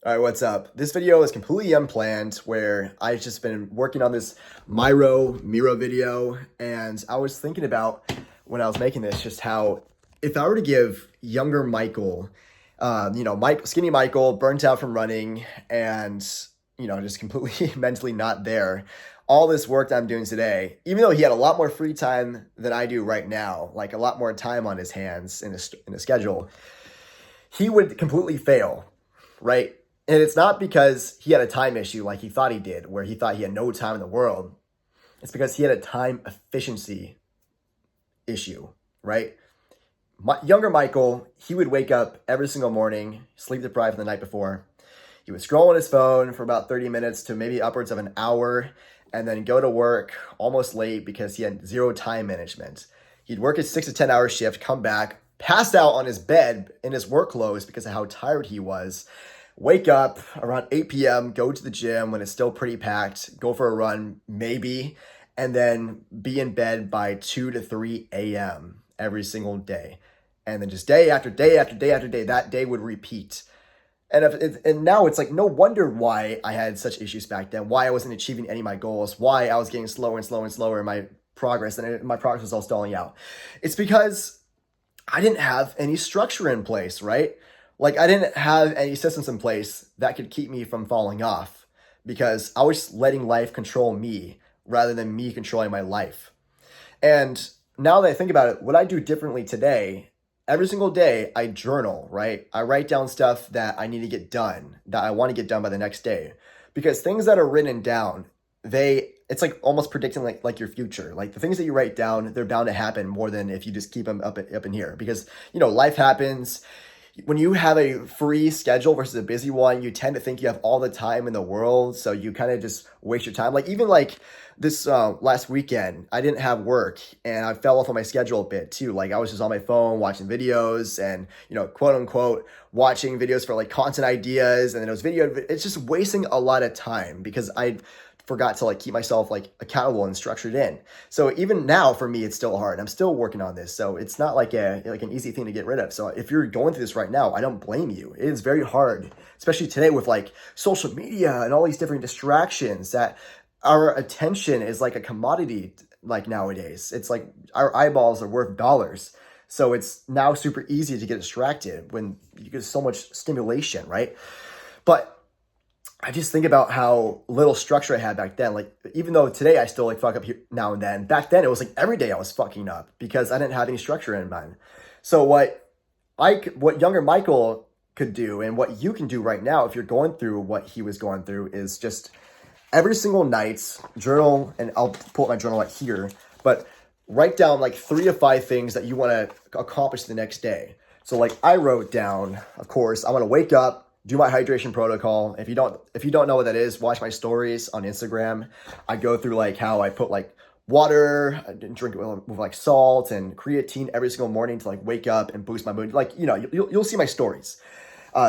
All right, what's up? This video is completely unplanned where I've just been working on this Miro video, and I was thinking about when I was making this just how if I were to give younger Michael, skinny Michael, burnt out from running and, just completely mentally not there, all this work that I'm doing today, even though he had a lot more free time than I do right now, like a lot more time on his hands in his schedule, he would completely fail, right? And it's not because he had a time issue like he thought he did, where he thought he had no time in the world. It's because he had a time efficiency issue, right? Younger Michael, he would wake up every single morning, sleep deprived from the night before. He would scroll on his phone for about 30 minutes to maybe upwards of an hour, and then go to work almost late because he had zero time management. He'd work his 6 to 10 hour shift, come back, passed out on his bed in his work clothes because of how tired he was, wake up around 8 p.m., go to the gym when it's still pretty packed, go for a run, maybe, and then be in bed by 2 to 3 a.m. every single day. And then just day after day after day after day, that day would repeat. And now it's like, no wonder why I had such issues back then, why I wasn't achieving any of my goals, why I was getting slower and slower and slower in my progress, and my progress was all stalling out. It's because I didn't have any structure in place, right? Like, I didn't have any systems in place that could keep me from falling off because I was letting life control me rather than me controlling my life. And now that I think about it, what I do differently today, every single day I journal, right? I write down stuff that I need to get done, that I want to get done by the next day. Because things that are written down, it's like almost predicting like your future. Like the things that you write down, they're bound to happen more than if you just keep them up in here. Because, life happens. When you have a free schedule versus a busy one, you tend to think you have all the time in the world. So you kind of just waste your time. Like even like this last weekend, I didn't have work and I fell off on my schedule a bit too. Like I was just on my phone watching videos and, quote unquote, watching videos for like content ideas. And then it's just wasting a lot of time because I forgot to like keep myself like accountable and structured in. So even now for me, it's still hard. I'm still working on this. So it's not like an easy thing to get rid of. So if you're going through this right now, I don't blame you. It is very hard, especially today with like social media and all these different distractions that our attention is like a commodity like nowadays. It's like our eyeballs are worth dollars. So it's now super easy to get distracted when you get so much stimulation, right? But I just think about how little structure I had back then. Like, even though today I still like fuck up here now and then, back then it was like every day I was fucking up because I didn't have any structure in mind. So what younger Michael could do and what you can do right now if you're going through what he was going through is just every single night journal, and I'll pull up my journal right here, but write down like 3 to 5 things that you want to accomplish the next day. So like I wrote down, of course, I want to wake up, do my hydration protocol. If you don't know what that is, watch my stories on Instagram. I go through like how I put like water, I drink it with like salt and creatine every single morning to like wake up and boost my mood. Like, you'll see my stories.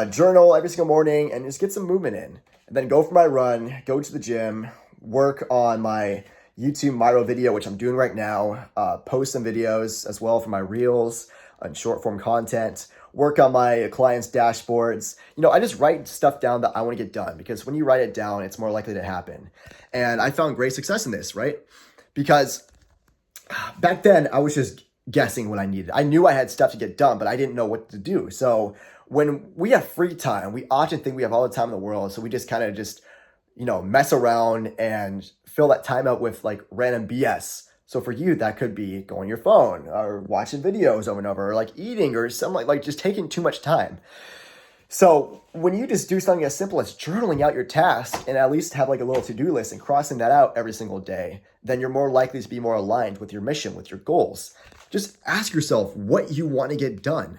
Journal every single morning and just get some movement in. And then go for my run, go to the gym, work on my YouTube Miro video, which I'm doing right now, post some videos as well for my reels and short form content, work on my clients' dashboards. I just write stuff down that I want to get done because when you write it down, it's more likely to happen. And I found great success in this, right? Because back then I was just guessing what I needed. I knew I had stuff to get done, but I didn't know what to do. So when we have free time, we often think we have all the time in the world. So we just kind of mess around and fill that time out with like random BS. So for you, that could be going on your phone or watching videos over and over, or like eating or something like just taking too much time. So when you just do something as simple as journaling out your tasks and at least have like a little to-do list and crossing that out every single day, then you're more likely to be more aligned with your mission, with your goals. Just ask yourself what you want to get done.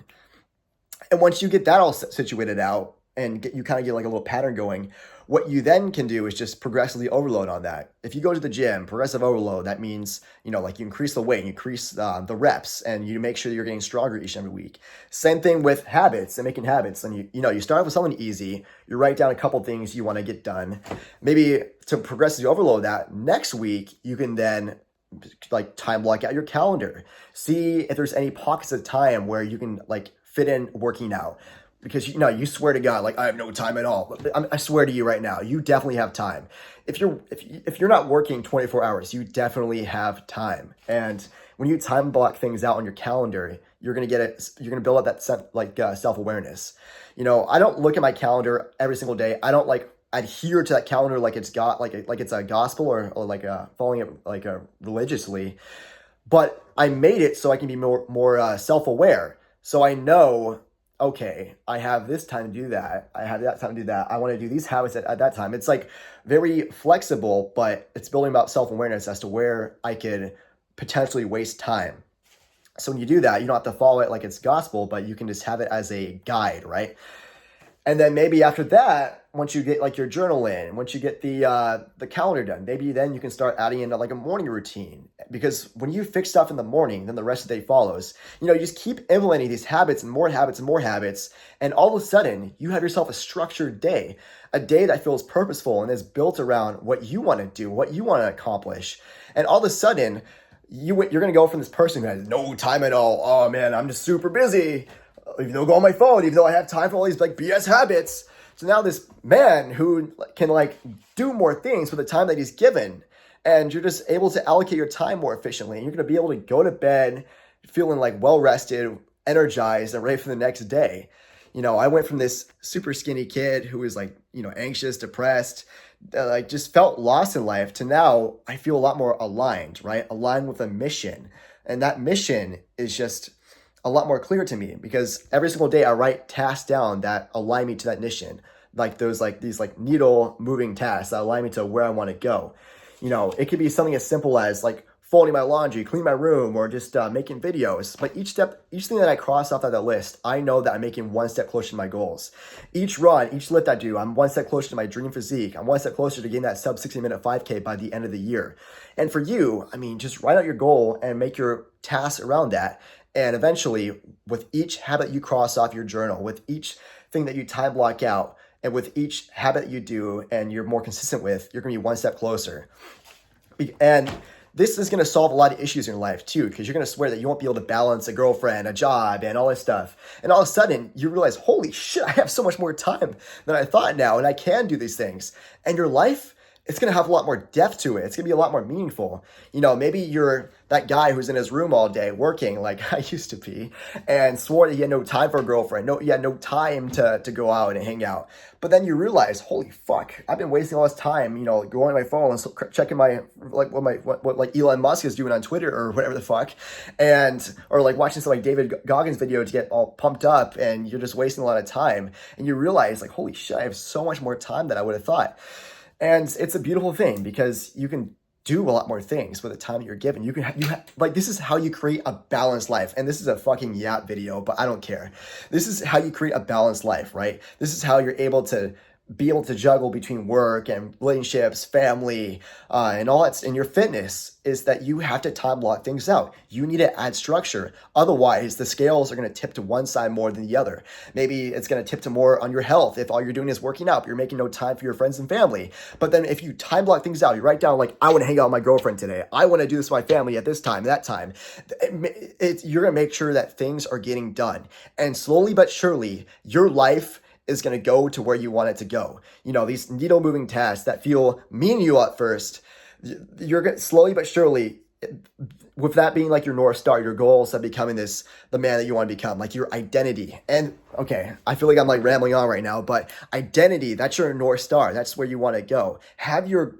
And once you get that all situated out and you kind of get like a little pattern going, what you then can do is just progressively overload on that. If you go to the gym, progressive overload, that means, like you increase the weight, you increase the reps, and you make sure you're getting stronger each and every week. Same thing with habits and making habits. And you start with something easy, you write down a couple things you want to get done. Maybe to progressively overload that, next week, you can then like time block out your calendar. See if there's any pockets of time where you can like fit in working out. because you swear to God, like I have no time at all. I swear to you right now, you definitely have time. If you're not working 24 hours, you definitely have time. And when you time block things out on your calendar, you're gonna get it. You're gonna build up that self-awareness. I don't look at my calendar every single day. I don't like adhere to that calendar like it's got like it's a gospel or like following it like religiously. But I made it so I can be more self-aware. So I know, okay, I have this time to do that. I have that time to do that. I want to do these habits at that time. It's like very flexible, but it's building about self-awareness as to where I could potentially waste time. So when you do that, you don't have to follow it like it's gospel, but you can just have it as a guide, right? And then maybe after that, once you get like your journal in, once you get the calendar done, maybe then you can start adding in like a morning routine. Because when you fix stuff in the morning, then the rest of the day follows. You just keep implementing these habits and more habits and more habits. And all of a sudden, you have yourself a structured day, a day that feels purposeful and is built around what you want to do, what you want to accomplish. And all of a sudden, you're going to go from this person who has no time at all. Oh man, I'm just super busy. Even though I go on my phone, even though I have time for all these like BS habits. So now this man who can like do more things with the time that he's given, and you're just able to allocate your time more efficiently. And you're going to be able to go to bed feeling like well rested, energized, and ready for the next day. I went from this super skinny kid who was like, anxious, depressed, like just felt lost in life to now I feel a lot more aligned, right? Aligned with a mission. And that mission is just a lot more clear to me because every single day I write tasks down that align me to that mission. Like these needle moving tasks that align me to where I want to go. It could be something as simple as like folding my laundry, cleaning my room, or just making videos. But each thing that I cross off that list, I know that I'm making one step closer to my goals. Each run, each lift I do, I'm one step closer to my dream physique. I'm one step closer to getting that sub 60-minute 5K by the end of the year. And for you, just write out your goal and make your tasks around that. And eventually, with each habit you cross off your journal, with each thing that you time block out, and with each habit you do and you're more consistent with, you're going to be one step closer. And this is going to solve a lot of issues in your life too, because you're going to swear that you won't be able to balance a girlfriend, a job, and all this stuff. And all of a sudden, you realize, holy shit, I have so much more time than I thought now, and I can do these things. And your life, it's going to have a lot more depth to it. It's going to be a lot more meaningful. Maybe you're that guy who's in his room all day working like I used to be and swore that he had no time for a girlfriend. He had no time to go out and hang out. But then you realize, holy fuck, I've been wasting all this time, going on my phone and checking what like Elon Musk is doing on Twitter or whatever the fuck. Or like watching some like David Goggins video to get all pumped up, and you're just wasting a lot of time. And you realize like, holy shit, I have so much more time than I would have thought. And it's a beautiful thing because you can do a lot more things with the time that you're given. This is how you create a balanced life. And this is a fucking yap video, but I don't care. This is how you create a balanced life, right? This is how you're able to juggle between work and relationships, family, and all that. And your fitness is that you have to time block things out. You need to add structure. Otherwise, the scales are going to tip to one side more than the other. Maybe it's going to tip to more on your health if all you're doing is working out, but you're making no time for your friends and family. But then if you time block things out, you write down like, I want to hang out with my girlfriend today. I want to do this with my family at this time, that time. You're going to make sure that things are getting done. And slowly but surely, your life is going to go to where you want it to go. These needle moving tasks that feel mean to you at first, you're going to slowly but surely, with that being like your North Star, your goals of becoming the man that you want to become, like your identity. And okay, I feel like I'm like rambling on right now, but identity, that's your North Star. That's where you want to go. Have your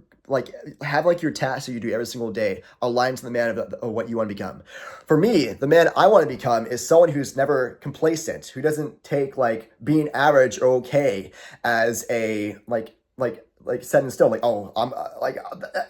tasks that you do every single day aligned to the man of what you want to become. For me, the man I want to become is someone who's never complacent, who doesn't take like being average or okay as a like set in stone. Like, oh,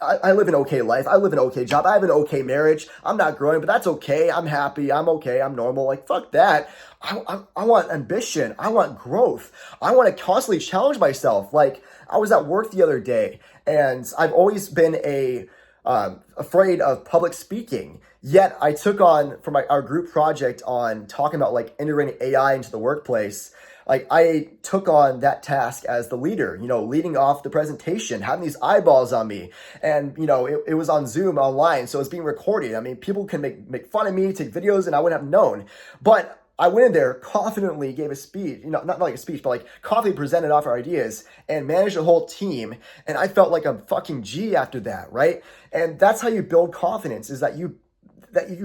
I live an okay life. I live an okay job. I have an okay marriage. I'm not growing, but that's okay. I'm happy. I'm okay. I'm normal. Like, fuck that. I want ambition. I want growth. I want to constantly challenge myself. Like, I was at work the other day, and I've always been afraid of public speaking. Yet I took on for our group project on talking about like integrating AI into the workplace. Like I took on that task as the leader, leading off the presentation, having these eyeballs on me. And, it was on Zoom online, so it's being recorded. People can make fun of me, take videos, and I wouldn't have known. But I went in there, confidently gave a speech, not like a speech, but like confidently presented off our ideas and managed the whole team. And I felt like a fucking G after that, right? And that's how you build confidence, is that you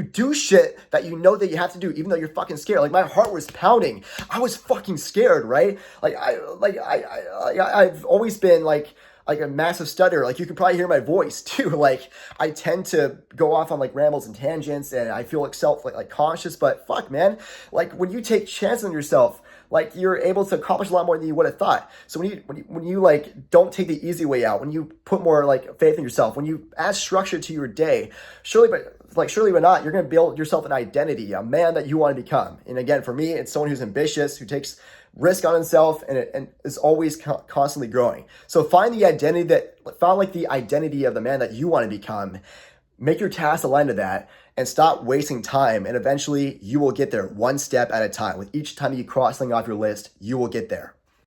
do shit that you know that you have to do, even though you're fucking scared. Like my heart was pounding. I was fucking scared, right? I've always been like a massive stutter. Like you can probably hear my voice too. Like I tend to go off on like rambles and tangents, and I feel like conscious. But fuck, man, like when you take chances on yourself, like you're able to accomplish a lot more than you would have thought. So when you like don't take the easy way out, when you put more like faith in yourself, when you add structure to your day, surely but not, you're gonna build yourself an identity, a man that you want to become. And again, for me, it's someone who's ambitious, who takes risk on himself, and is always constantly growing. So find the identity of the man that you want to become. Make your tasks align to that, and stop wasting time. And eventually you will get there one step at a time. With each time you cross something off your list, you will get there.